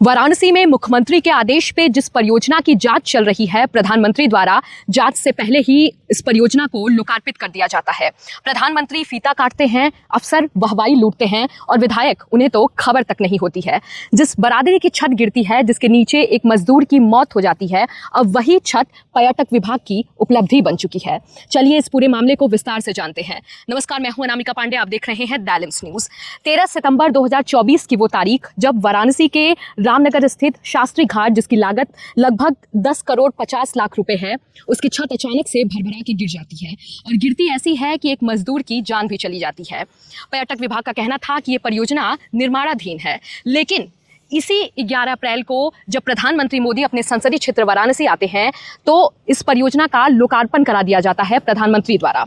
वाराणसी में मुख्यमंत्री के आदेश पे जिस परियोजना की जांच चल रही है, प्रधानमंत्री द्वारा जांच से पहले ही इस परियोजना को लोकार्पित कर दिया जाता है। प्रधानमंत्री फीता काटते हैं, अफसर वाहवाही लूटते हैं और विधायक उन्हें तो खबर तक नहीं होती है। जिस बरादरी की छत गिरती है, जिसके नीचे एक मजदूर की मौत हो जाती है, अब वही छत पर्यटक विभाग की उपलब्धि बन चुकी है। चलिए इस पूरे मामले को विस्तार से जानते हैं। नमस्कार, मैं हूं अनामिका पांडे, आप देख रहे हैं डायलिम्स न्यूज। 13 सितंबर 2024 की वो तारीख जब वाराणसी के रामनगर स्थित शास्त्री घाट, जिसकी लागत लगभग 10 करोड़ 50 लाख रुपए है, उसकी छत अचानक से भरभरा के गिर जाती है और गिरती ऐसी है कि एक मजदूर की जान भी चली जाती है। पर्यटक विभाग का कहना था कि ये परियोजना निर्माणाधीन है, लेकिन इसी 11 अप्रैल को जब प्रधानमंत्री मोदी अपने संसदीय क्षेत्र वाराणसी आते हैं तो इस परियोजना का लोकार्पण करा दिया जाता है प्रधानमंत्री द्वारा।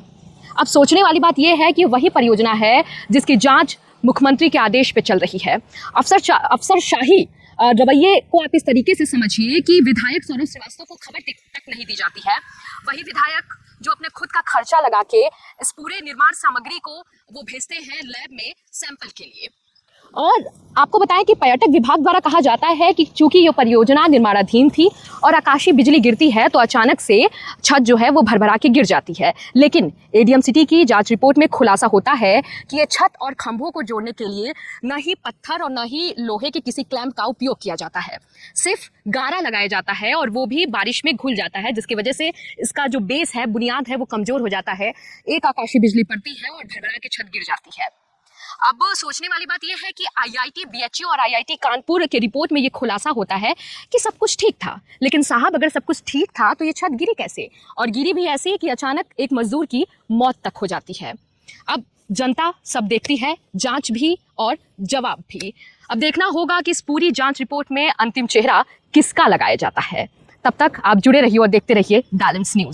अब सोचने वाली बात यह है कि वही परियोजना है जिसकी जांच मुख्यमंत्री के आदेश पे चल रही है। अफसरशाही रवैये को आप इस तरीके से समझिए कि विधायक सौरभ श्रीवास्तव को खबर तक नहीं दी जाती है। वही विधायक जो अपने खुद का खर्चा लगा के इस पूरे निर्माण सामग्री को वो भेजते हैं लैब में सैंपल के लिए। और आपको बताएं कि पर्यटक विभाग द्वारा कहा जाता है कि चूंकि ये परियोजना निर्माणाधीन थी और आकाशीय बिजली गिरती है तो अचानक से छत जो है वो भरभरा के गिर जाती है। लेकिन एडीएम सिटी की जांच रिपोर्ट में खुलासा होता है कि ये छत और खंभों को जोड़ने के लिए न ही पत्थर और न ही लोहे के किसी क्लैंप का उपयोग किया जाता है, सिर्फ गारा लगाया जाता है और वो भी बारिश में घुल जाता है, जिसकी वजह से इसका जो बेस है, बुनियाद है, वो कमजोर हो जाता है। एक आकाशीय बिजली पड़ती है और भरभरा के छत गिर जाती है। अब सोचने वाली बात यह है कि आईआईटी बीएचयू और आईआईटी कानपुर के रिपोर्ट में यह खुलासा होता है कि सब कुछ ठीक था, लेकिन साहब अगर सब कुछ ठीक था तो ये छत गिरी कैसे? और गिरी भी ऐसे कि अचानक एक मजदूर की मौत तक हो जाती है। अब जनता सब देखती है, जांच भी और जवाब भी। अब देखना होगा कि इस पूरी जांच रिपोर्ट में अंतिम चेहरा किसका लगाया जाता है। तब तक आप जुड़े रहिए और देखते रहिए डायलिम्स न्यूज।